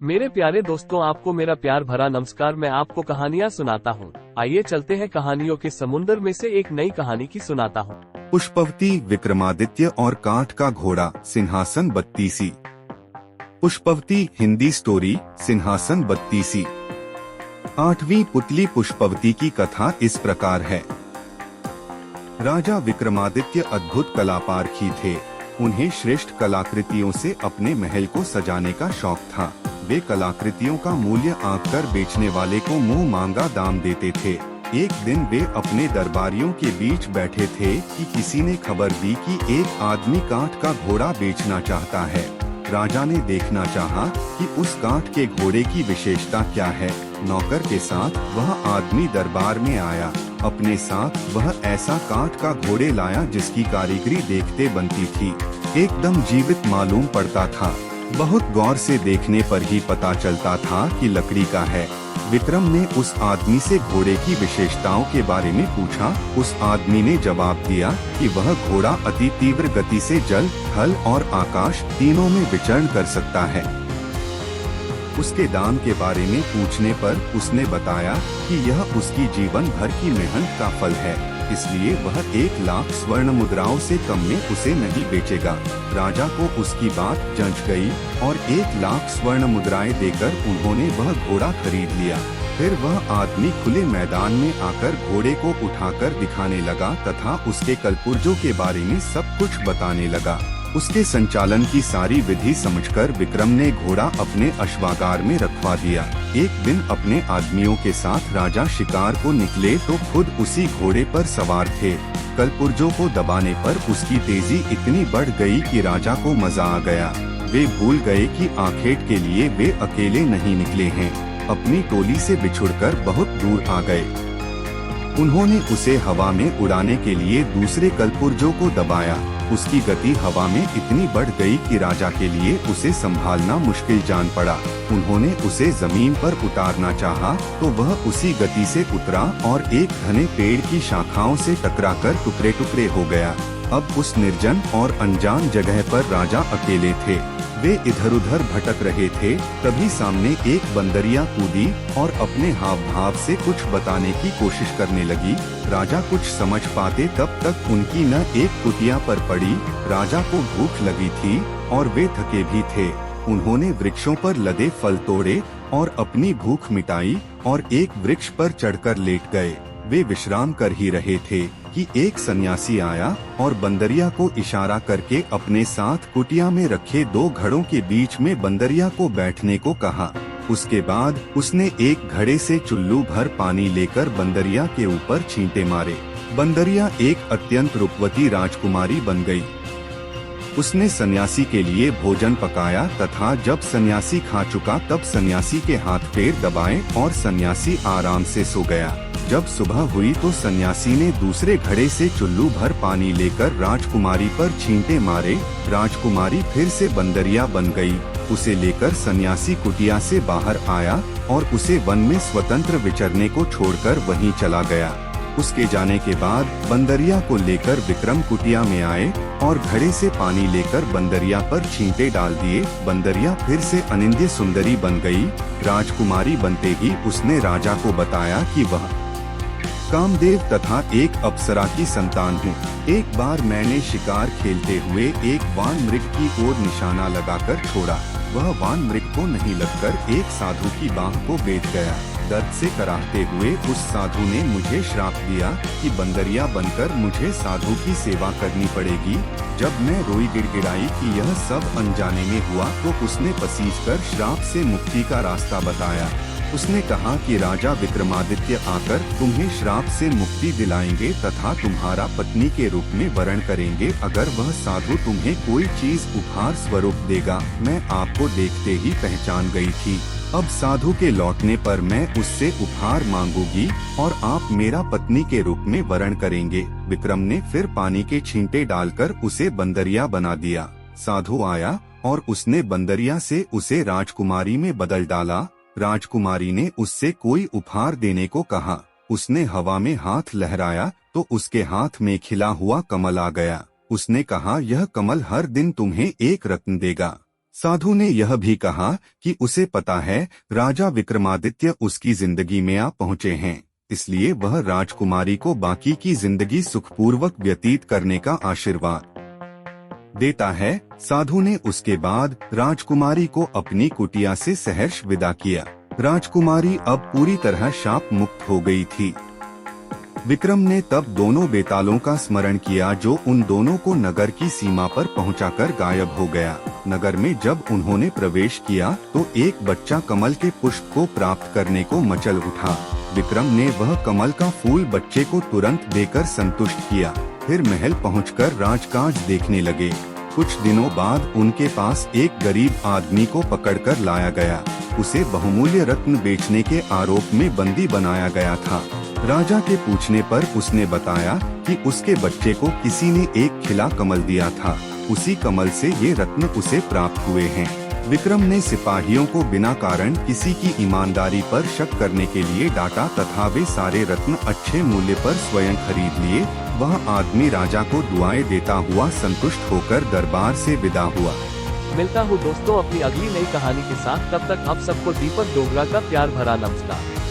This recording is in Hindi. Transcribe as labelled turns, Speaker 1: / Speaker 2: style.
Speaker 1: मेरे प्यारे दोस्तों, आपको मेरा प्यार भरा नमस्कार। मैं आपको कहानियाँ सुनाता हूँ। आइए चलते हैं कहानियों के समुंदर में से एक नई कहानी की सुनाता हूँ।
Speaker 2: पुष्पवती, विक्रमादित्य और काठ का घोड़ा, सिंहासन बत्तीसी। पुष्पवती हिंदी स्टोरी, सिंहासन बत्तीसी। आठवीं पुतली पुष्पवती की कथा इस प्रकार है। राजा विक्रमादित्य अद्भुत कलापारखी थे। उन्हें श्रेष्ठ कलाकृतियों से अपने महल को सजाने का शौक था। वे कलाकृतियों का मूल्य आंक कर बेचने वाले को मुंह मांगा दाम देते थे। एक दिन वे अपने दरबारियों के बीच बैठे थे कि किसी ने खबर दी कि एक आदमी काठ का घोड़ा बेचना चाहता है। राजा ने देखना चाहा कि उस काठ के घोड़े की विशेषता क्या है। नौकर के साथ वह आदमी दरबार में आया। अपने साथ वह ऐसा काठ का घोड़े लाया जिसकी कारीगरी देखते बनती थी। एकदम जीवित मालूम पड़ता था। बहुत गौर से देखने पर ही पता चलता था कि लकड़ी का है। विक्रम ने उस आदमी से घोड़े की विशेषताओं के बारे में पूछा। उस आदमी ने जवाब दिया कि वह घोड़ा अति तीव्र गति से जल, थल और आकाश तीनों में विचरण कर सकता है। उसके दाम के बारे में पूछने पर उसने बताया कि यह उसकी जीवन भर की मेहनत का फल है, इसलिए वह 1,00,000 स्वर्ण मुद्राओं से कम में उसे नहीं बेचेगा। राजा को उसकी बात जंच गई और 1,00,000 स्वर्ण मुद्राएं देकर उन्होंने वह घोड़ा खरीद लिया। फिर वह आदमी खुले मैदान में आकर घोड़े को उठाकर दिखाने लगा तथा उसके कलपुर्जों के बारे में सब कुछ बताने लगा। उसके संचालन की सारी विधि समझकर विक्रम ने घोड़ा अपने अश्वागार में रखवा दिया। एक दिन अपने आदमियों के साथ राजा शिकार को निकले तो खुद उसी घोड़े पर सवार थे। कलपुर्जों को दबाने पर उसकी तेजी इतनी बढ़ गई कि राजा को मजा आ गया। वे भूल गए कि आखेट के लिए वे अकेले नहीं निकले हैं। अपनी टोली से बिछुड़कर बहुत दूर आ गए। उन्होंने उसे हवा में उड़ाने के लिए दूसरे कलपुर्जों को दबाया। उसकी गति हवा में इतनी बढ़ गई कि राजा के लिए उसे संभालना मुश्किल जान पड़ा। उन्होंने उसे जमीन पर उतारना चाहा तो वह उसी गति से उतरा और एक घने पेड़ की शाखाओं से टकराकर टुकड़े टुकड़े हो गया। अब उस निर्जन और अनजान जगह पर राजा अकेले थे। वे इधर उधर भटक रहे थे। तभी सामने एक बंदरिया कूदी और अपने हाव भाव से कुछ बताने की कोशिश करने लगी। राजा कुछ समझ पाते तब तक उनकी न एक कुटिया पर पड़ी। राजा को भूख लगी थी और वे थके भी थे। उन्होंने वृक्षों पर लदे फल तोड़े और अपनी भूख मिटाई और एक वृक्ष पर चढ़कर लेट गए। वे विश्राम कर ही रहे थे कि एक सन्यासी आया और बंदरिया को इशारा करके अपने साथ कुटिया में रखे 2 घड़ों के बीच में बंदरिया को बैठने को कहा। उसके बाद उसने एक घड़े से चुल्लू भर पानी लेकर बंदरिया के ऊपर छींटे मारे। बंदरिया एक अत्यंत रूपवती राजकुमारी बन गई। उसने सन्यासी के लिए भोजन पकाया तथा जब सन्यासी खा चुका तब सन्यासी के हाथ पैर दबाए और सन्यासी आराम से सो गया। जब सुबह हुई तो सन्यासी ने दूसरे घड़े से चुल्लू भर पानी लेकर राजकुमारी पर छींटे मारे। राजकुमारी फिर से बंदरिया बन गई। उसे लेकर सन्यासी कुटिया से बाहर आया और उसे वन में स्वतंत्र विचरने को छोड़कर वहीं चला गया। उसके जाने के बाद बंदरिया को लेकर विक्रम कुटिया में आए और घड़े से पानी लेकर बंदरिया पर छींटे डाल दिए। बंदरिया फिर से अनिंद्य सुंदरी बन गई। राजकुमारी बनते ही उसने राजा को बताया कि वह कामदेव तथा एक अप्सरा की संतान हूँ। एक बार मैंने शिकार खेलते हुए एक वान मृग की ओर निशाना लगाकर छोड़ा। वह वान मृग को नहीं लगकर एक साधु की बाह को बेच गया। दर्द से कराहते हुए उस साधु ने मुझे श्राप दिया कि बंदरिया बनकर मुझे साधु की सेवा करनी पड़ेगी। जब मैं रोई गिड़गिड़ाई कि यह सब अनजाने में हुआ तो उसने पसीजकर श्राप से मुक्ति का रास्ता बताया। उसने कहा कि राजा विक्रमादित्य आकर तुम्हें श्राप से मुक्ति दिलाएंगे तथा तुम्हारा पत्नी के रूप में वरण करेंगे अगर वह साधु तुम्हें कोई चीज उपहार स्वरूप देगा। मैं आपको देखते ही पहचान गई थी। अब साधु के लौटने पर मैं उससे उपहार मांगूंगी और आप मेरा पत्नी के रूप में वरण करेंगे। विक्रम ने फिर पानी के छींटे डालकर उसे बंदरिया बना दिया। साधु आया और उसने बंदरिया से उसे राजकुमारी में बदल डाला। राजकुमारी ने उससे कोई उपहार देने को कहा। उसने हवा में हाथ लहराया तो उसके हाथ में खिला हुआ कमल आ गया। उसने कहा, यह कमल हर दिन तुम्हें 1 रत्न देगा। साधु ने यह भी कहा कि उसे पता है राजा विक्रमादित्य उसकी जिंदगी में आ पहुँचे हैं, इसलिए वह राजकुमारी को बाकी की जिंदगी सुखपूर्वक व्यतीत करने का आशीर्वाद देता है। साधु ने उसके बाद राजकुमारी को अपनी कुटिया से सहर्ष विदा किया। राजकुमारी अब पूरी तरह शाप मुक्त हो गई थी। विक्रम ने तब दोनों बेतालों का स्मरण किया जो उन दोनों को नगर की सीमा पर पहुंचाकर गायब हो गया। नगर में जब उन्होंने प्रवेश किया तो एक बच्चा कमल के पुष्प को प्राप्त करने को मचल उठा। विक्रम ने वह कमल का फूल बच्चे को तुरंत देकर संतुष्ट किया। फिर महल पहुंचकर राजकाज देखने लगे। कुछ दिनों बाद उनके पास एक गरीब आदमी को पकड़कर लाया गया। उसे बहुमूल्य रत्न बेचने के आरोप में बंदी बनाया गया था। राजा के पूछने पर उसने बताया कि उसके बच्चे को किसी ने एक खिला कमल दिया था, उसी कमल से ये रत्न उसे प्राप्त हुए हैं। विक्रम ने सिपाहियों को बिना कारण किसी की ईमानदारी पर शक करने के लिए डांटा तथा वे सारे रत्न अच्छे मूल्य पर स्वयं खरीद लिए। वह आदमी राजा को दुआएं देता हुआ संतुष्ट होकर दरबार से विदा हुआ।
Speaker 1: मिलता हूँ दोस्तों अपनी अगली नई कहानी के साथ, तब तक आप सबको दीपक डोगरा का प्यार भरा नमस्कार।